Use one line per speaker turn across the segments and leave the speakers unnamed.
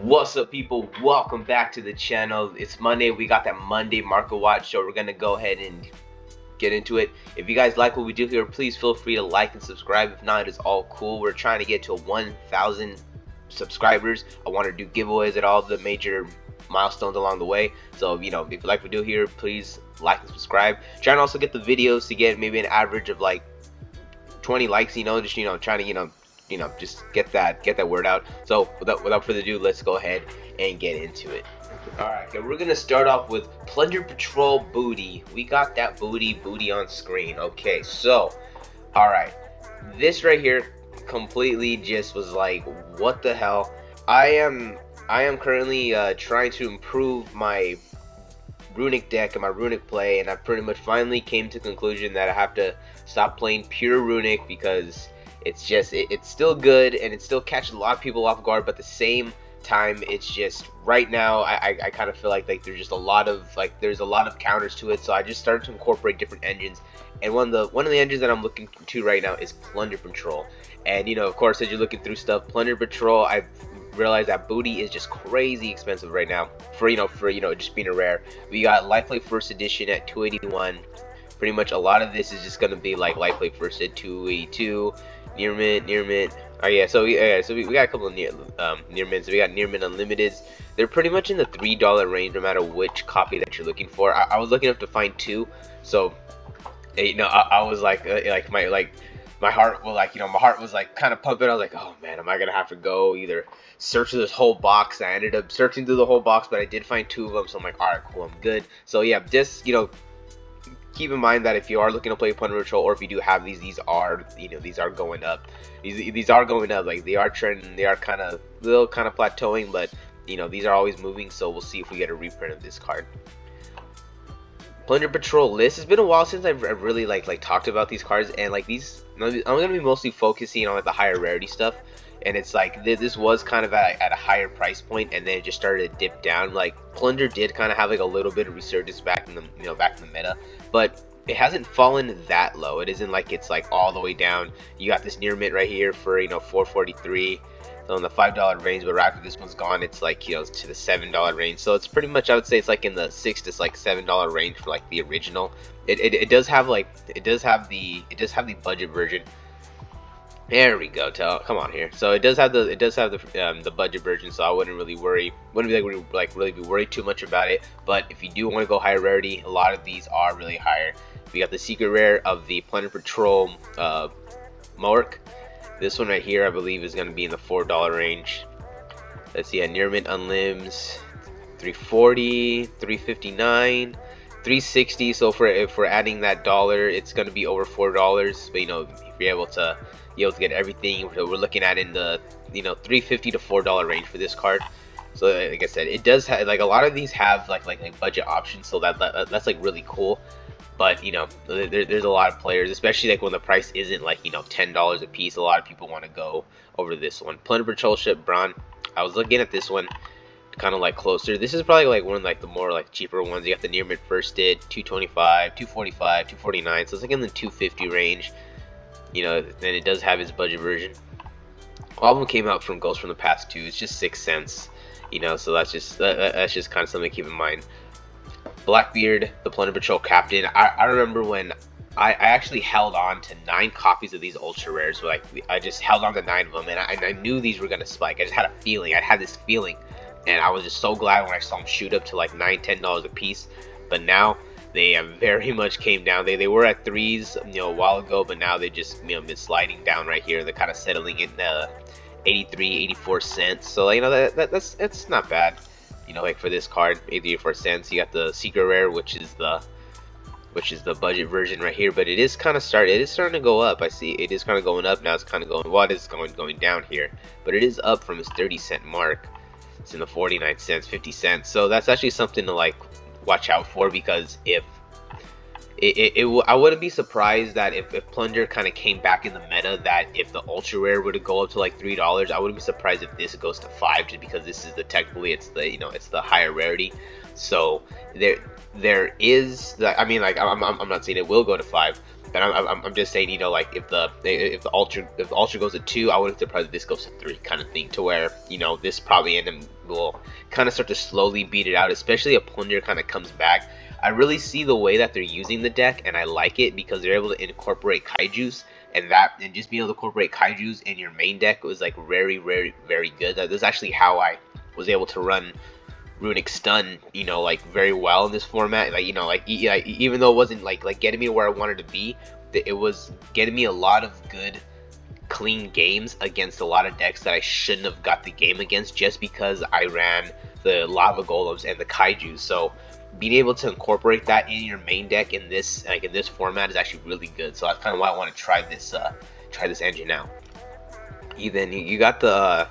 What's up, people? Welcome back to the channel. It's Monday. We got that Monday market watch, so we're gonna go ahead and get into it. If you guys like what we do here, please feel free to like and subscribe. If not, it's all cool. We're trying to get to 1,000 subscribers. I want to do giveaways at all the major milestones along the way. So, if you like what we do here, please like and subscribe. Trying to also get the videos to get maybe an average of like 20 likes. Trying to just get that word out. So without further ado, let's go ahead and get into it. Alright, okay, we're gonna start off with Plunder Patrol booty. We got that booty on screen. Okay, so alright, this right here completely just was like, what the hell. I am currently trying to improve my runic deck and my runic play, and I pretty much finally came to the conclusion that I have to stop playing pure runic because it's still good and it still catches a lot of people off guard, but at the same time, it's just right now I kind of feel like there's just a lot of counters to it. So I just started to incorporate different engines, and one of the engines that I'm looking to right now is Plunder Patrol. And of course, as you're looking through stuff, Plunder Patrol, I've realized that booty is just crazy expensive right now for just being a rare. We got Lifelike First Edition at 281. Pretty much a lot of this is just gonna be like Lifelike First at 282. Near mint. Oh yeah, so we got a couple of near mints. We got near mint unlimiteds. They're pretty much in the $3 range, no matter which copy that you're looking for. I was looking up to find two, so I was like my heart was like kind of pumping. I was like, oh man, am I gonna have to go either search through this whole box? I ended up searching through the whole box, but I did find two of them, so I'm like, all right, cool, I'm good. So yeah, just keep in mind that if you are looking to play Plunder Patrol, or if you do have these are going up. These are going up. Like, they are trending. They are kind of plateauing, but these are always moving. So we'll see if we get a reprint of this card. Plunder Patrol list. It's been a while since I've really talked about these cards, and I'm gonna be mostly focusing on the higher rarity stuff. And it's like this was kind of at a higher price point, and then it just started to dip down. Like, Plunder did kind of have a little bit of resurgence back in the meta, but it hasn't fallen that low. It isn't like it's all the way down. You got this near mint right here for 443, so in the $5 range. But after this one's gone, it's to the $7 range. So it's pretty much, I would say, it's in the $6 to $7 range for the original. It does have the budget version. There we go. Come on here. So it does have the budget version, so I wouldn't really worry. Wouldn't really be worried too much about it. But if you do want to go higher rarity, a lot of these are really higher. We got the secret rare of the Plunder Patrol Mork. This one right here, I believe, is going to be in the $4 range. Let's see, near mint unlims, 340, 359, 360. So if we're adding that dollar, it's going to be over $4. But if you're able to get everything, we're looking at in the $3.50 to $4 range for this card. So like I said, it does have a lot of these have like budget options, so that's really cool. But there's a lot of players, especially when the price isn't $10 a piece. A lot of people want to go over this one. Plunder Patrol ship Braun. I was looking at this one kind of closer. This is probably one of the more cheaper ones. You got the near mint first did 225, 245, 249. So it's in the 250 range. Then it does have its budget version. All of them came out from Ghost from the Past 2. It's just 6 cents, so that's just kind of something to keep in mind. Blackbeard, the Plunder Patrol captain. I remember when I actually held on to 9 copies of these ultra rares. So I just held on to 9 of them, and I knew these were gonna spike. I just had a feeling. I had this feeling, and I was just so glad when I saw them shoot up to $9, $10 a piece. But now they have very much came down. They were at 3s a while ago, but now they just been sliding down right here. They're kind of settling in 83, 84 cents. So that's not bad. For this card, 84 cents. You got the secret rare, which is the budget version right here. But it is starting to go up. I see it is kind of going up now. It's kind of going, well, it is going down here, but it is up from its 30-cent mark. It's in the 49 cents, 50 cents. So that's actually something to watch out for, because I wouldn't be surprised that if Plunder kind of came back in the meta, that if the ultra rare were to go up to $3, I wouldn't be surprised if this goes to $5, just because this is technically it's the higher rarity. So there is I'm not saying it will go to $5, But I'm just saying, you know, like if the ultra goes to 2, I wouldn't surprise if this goes to 3, kind of thing. To where, you know, this probably will kind of start to slowly beat it out, especially if Plunder kind of comes back. I really see the way that they're using the deck, and I like it because they're able to incorporate kaijus, and just being able to incorporate kaijus in your main deck was like very, very, very good. That is actually how I was able to run Runic Stun, you know, like very well in this format. Like, you know, like even though it wasn't like getting me where I wanted to be, it was getting me a lot of good, clean games against a lot of decks that I shouldn't have got the game against, just because I ran the lava golems and the kaiju. So being able to incorporate that in your main deck in this format is actually really good. So that's kind of why I want to try this engine out. You got the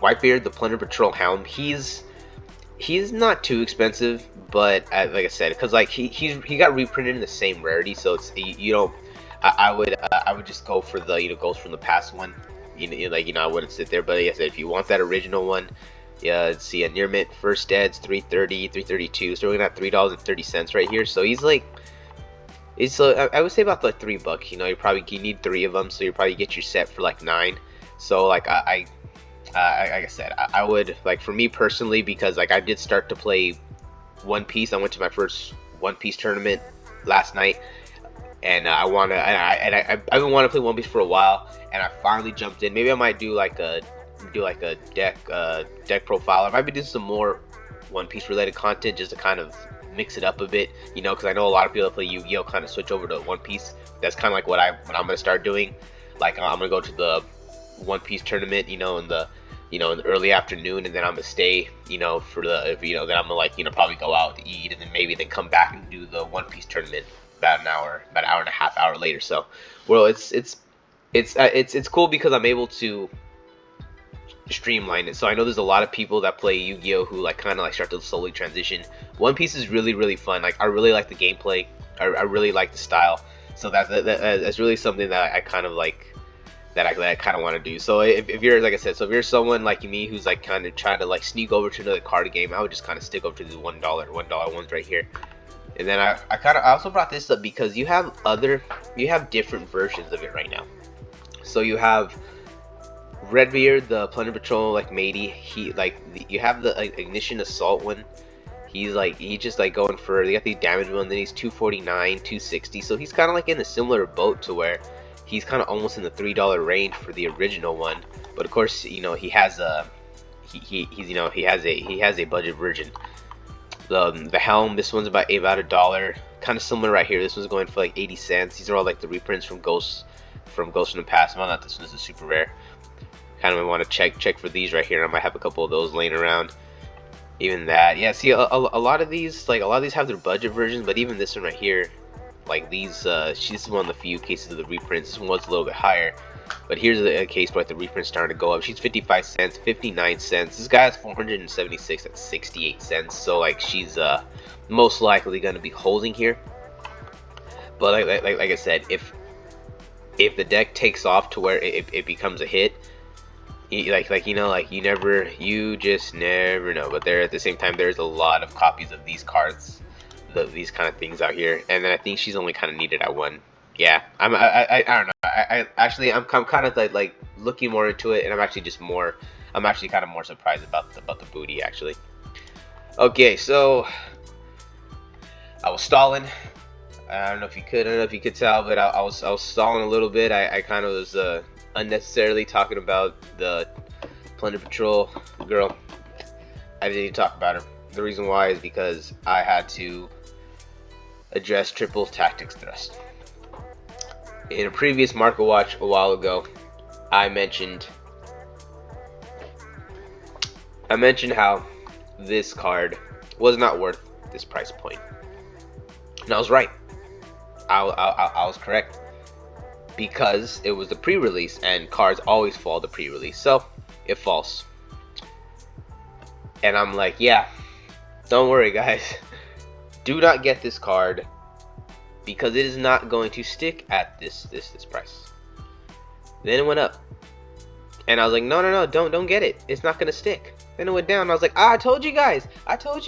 Whitebeard, the Plunder Patrol Helm. He's not too expensive, but like I said, because like he got reprinted in the same rarity, so it's you know, I would just go for the, you know, ghost from the past one. You know, like, you know, I wouldn't sit there. But like I said, if you want that original one, yeah, let's see, a near mint first dead's 330, 332. So we're gonna have $3.30 right here. So he's like, it's I would say about like $3. You know, you need 3 of them, so you probably get your set for like 9. So like like I said, I would, like, for me personally, because like I did start to play One Piece. I went to my first One Piece tournament last night, and I've been wanting to play One Piece for a while, and I finally jumped in. Maybe I might do like a deck profile. I might be doing some more One Piece related content just to kind of mix it up a bit, you know, because I know a lot of people that play Yu-Gi-Oh kind of switch over to One Piece. That's kind of like what I'm gonna start doing. Like, I'm gonna go to the One Piece tournament, you know, in the early afternoon, and then I'm gonna stay, you know, for the, you know, then I'm gonna, like, you know, probably go out to eat, and then maybe come back and do the One Piece tournament about an hour and a half hour later. So, well, it's cool because I'm able to streamline it. So I know there's a lot of people that play Yu-Gi-Oh who like kind of like start to slowly transition. One Piece is really, really fun. Like, I really like the gameplay. I really like the style. So that's really something that I kind of like, that I kind of want to do. So if you're, like I said, so if you're someone like me who's like kind of trying to like sneak over to another card game, I would just kind of stick over to the $1 ones right here. And then I also brought this up because you have different versions of it right now. So you have Redbeard, the Plunder Patrol, like matey. You have the like, Ignition Assault one. He's just like going for, they got the damage one, then he's 249, 260. So he's kind of like in a similar boat to where he's kind of almost in the $3 range for the original one. But of course, you know, he has a budget version. The helm, this one's about $1, kind of similar right here. This one's going for like 80 cents. These are all like the reprints from Ghosts from the Past. Well, not this one, is a super rare. Kind of want to check for these right here. I might have a couple of those laying around. Even that, yeah. See, a lot of these have their budget versions, but even this one right here, like these, she's one of the few cases of the reprints. This one was a little bit higher, but here's a case where the reprint's starting to go up. She's 55 cents, 59 cents. This guy has 476 at 68 cents. So like, she's most likely going to be holding here. But like I said, if the deck takes off to where it becomes a hit, you just never know. But there, at the same time, there's a lot of copies of these cards, these kind of things out here. And then I think she's only kind of needed at 1. Yeah, I don't know. I'm kind of like looking more into it, and I'm actually kind of more surprised about the booty actually. Okay, so I was stalling. I don't know if you could tell, but I was stalling a little bit. I kind of was unnecessarily talking about the Plunder Patrol girl. I didn't even talk about her. The reason why is because I had to address triple tactics thrust. In a previous market watch a while ago, I mentioned how this card was not worth this price point, and I was right. I was correct, because it was the pre-release, and cards always fall the pre-release, so it falls. And I'm like, yeah, don't worry guys, do not get this card, because it is not going to stick at this price. Then it went up, and I was like, no, don't get it, it's not gonna stick. Then it went down, and I was like, I told you guys, I told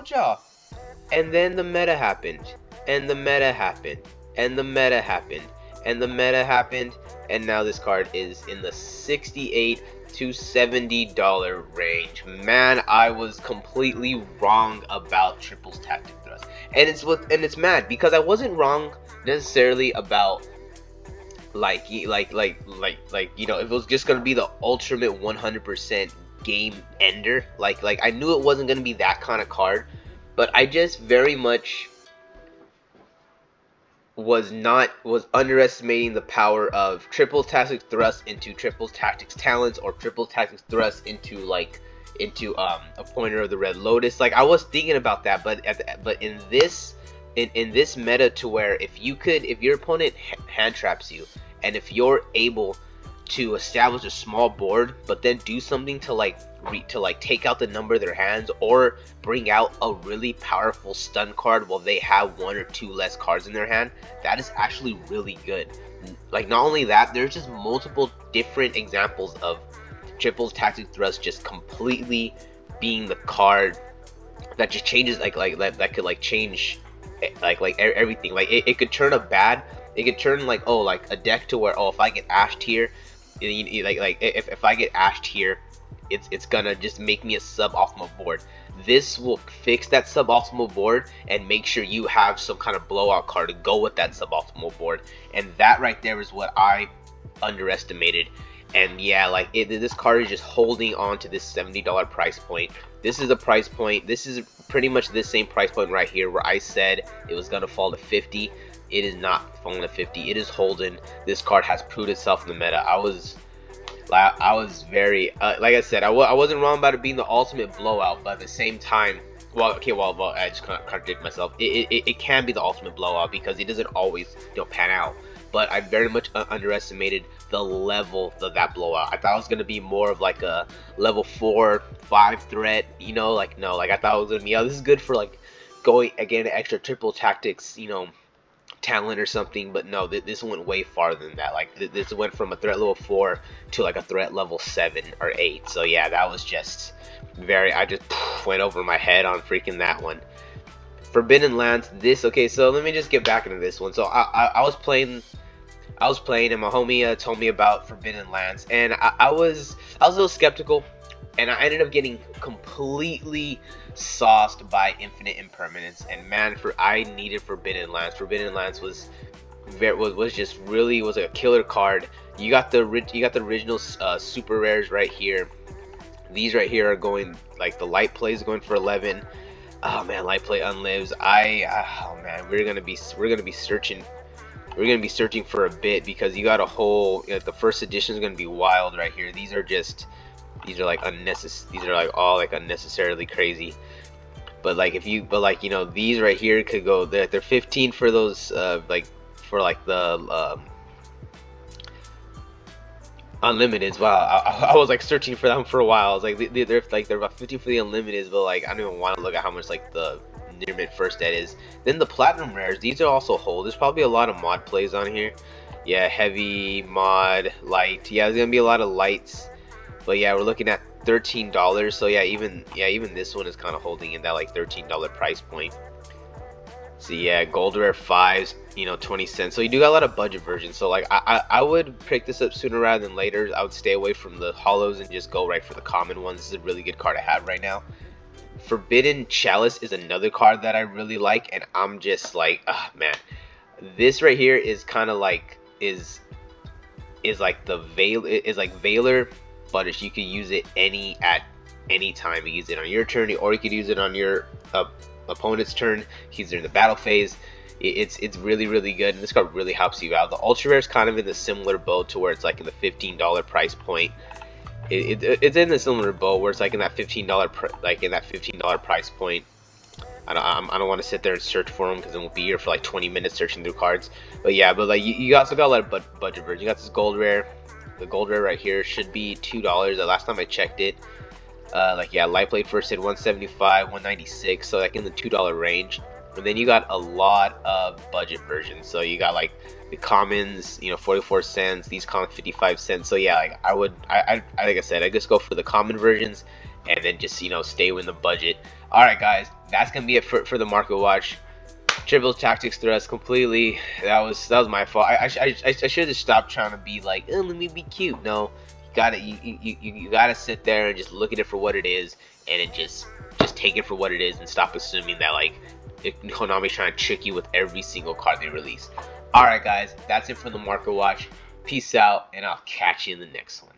y'all. And then the meta happened, and the meta happened, and the meta happened, and the meta happened, and now this card is in the $68 to $70 range. Man, I was completely wrong about triples tactic thrust, and it's mad because I wasn't wrong necessarily about you know, if it was just gonna be the ultimate 100% game ender, like I knew it wasn't gonna be that kind of card, but I just very much was underestimating the power of triple tactics thrust into triple tactics talents, or triple tactics thrust into a pointer of the Red Lotus. Like I was thinking about that, but in this meta, to where if your opponent hand traps you, and if you're able to establish a small board, but then do something to take out the number of their hands, or bring out a really powerful stun card while they have one or two less cards in their hand, that is actually really good. Like not only that, there's just multiple different examples of triple tactic thrust just completely being the card that just changes that could change everything. Like it could turn it could turn a deck to where, if I get ashed here, if I get ashed here, it's gonna just make me a suboptimal board. This will fix that suboptimal board and make sure you have some kind of blowout card to go with that suboptimal board. And that right there is what I underestimated. And yeah, this card is just holding on to this $70 price point. This is a price point. This is pretty much the same price point right here where I said it was gonna fall to 50. It is not falling to 50. It is holding. This card has proved itself in the meta. I was very like I said, I wasn't wrong about it being the ultimate blowout, but at the same time, I just contradict myself. It can be the ultimate blowout because it doesn't always pan out. But I very much underestimated the level of that blowout. I thought it was gonna be more of like a level 4-5 threat. No, I thought it was gonna be, this is good for going again extra triple tactics, talent or something. But no, this went way farther than that. This went from a threat level 4 to a threat level 7 or 8. So yeah, that was just I just went over my head on freaking that one. Forbidden Lands. Okay, so let me just get back into this one. So I was playing and my homie told me about Forbidden Lands, and I was a little skeptical, and I ended up getting completely sauced by Infinite Impermanence. And man, I needed Forbidden Lands. Forbidden Lands was just really a killer card. You got the original super rares right here. These right here are going, the light play is going for 11. Oh man, light play unlives. Oh man, we're gonna be searching. We're gonna be searching for a bit, because you got a whole, the first edition is gonna be wild right here. These are unnecessary. These are all unnecessarily crazy. But these right here could go. They're 15 for those the unlimiteds. Wow, I was searching for them for a while. I was they're about 50 for the unlimiteds, but I don't even want to look at how much the near mid first ed is. Then the platinum rares, these are also whole. There's probably a lot of mod plays on here. Yeah, heavy, mod, light. Yeah, there's gonna be a lot of lights. But yeah, we're looking at $13. So yeah, even this one is kind of holding in that $13 price point. So yeah, gold rare 5s, 20 cents. So you do got a lot of budget versions. So I would pick this up sooner rather than later. I would stay away from the hollows and just go right for the common ones. This is a really good card to have right now. Forbidden Chalice is another card that I really like, and I'm just man, this right here is kind of is the Veiler, but you could use it at any time. You use it on your turn, or you could use it on your opponent's turn. He's in the battle phase. It's really good, and this card really helps you out. The ultra rare is kind of in the similar boat, to where it's in the $15 price point. It's in the similar boat where it's in that $15 price point. I don't want to sit there and search for them, because then we'll be here for 20 minutes searching through cards. But yeah, you also got a lot of budget versions. You got this gold rare. The gold rare right here should be $2. The last time I checked it. Light plate first hit 175, 196, so in the $2 range. And then you got a lot of budget versions. So you got the commons, 44 cents. These commons 55 cents. So yeah, I like I said, I just go for the common versions, and then just stay within the budget. All right, guys, that's gonna be it for the market watch. Triple tactics thrust completely. That was my fault. I should have stopped trying to be like, oh, let me be cute. No, you gotta sit there and just look at it for what it is, and it just take it for what it is, and stop assuming that like Konami's trying to trick you with every single card they release. All right, guys, that's it for the Market Watch. Peace out, and I'll catch you in the next one.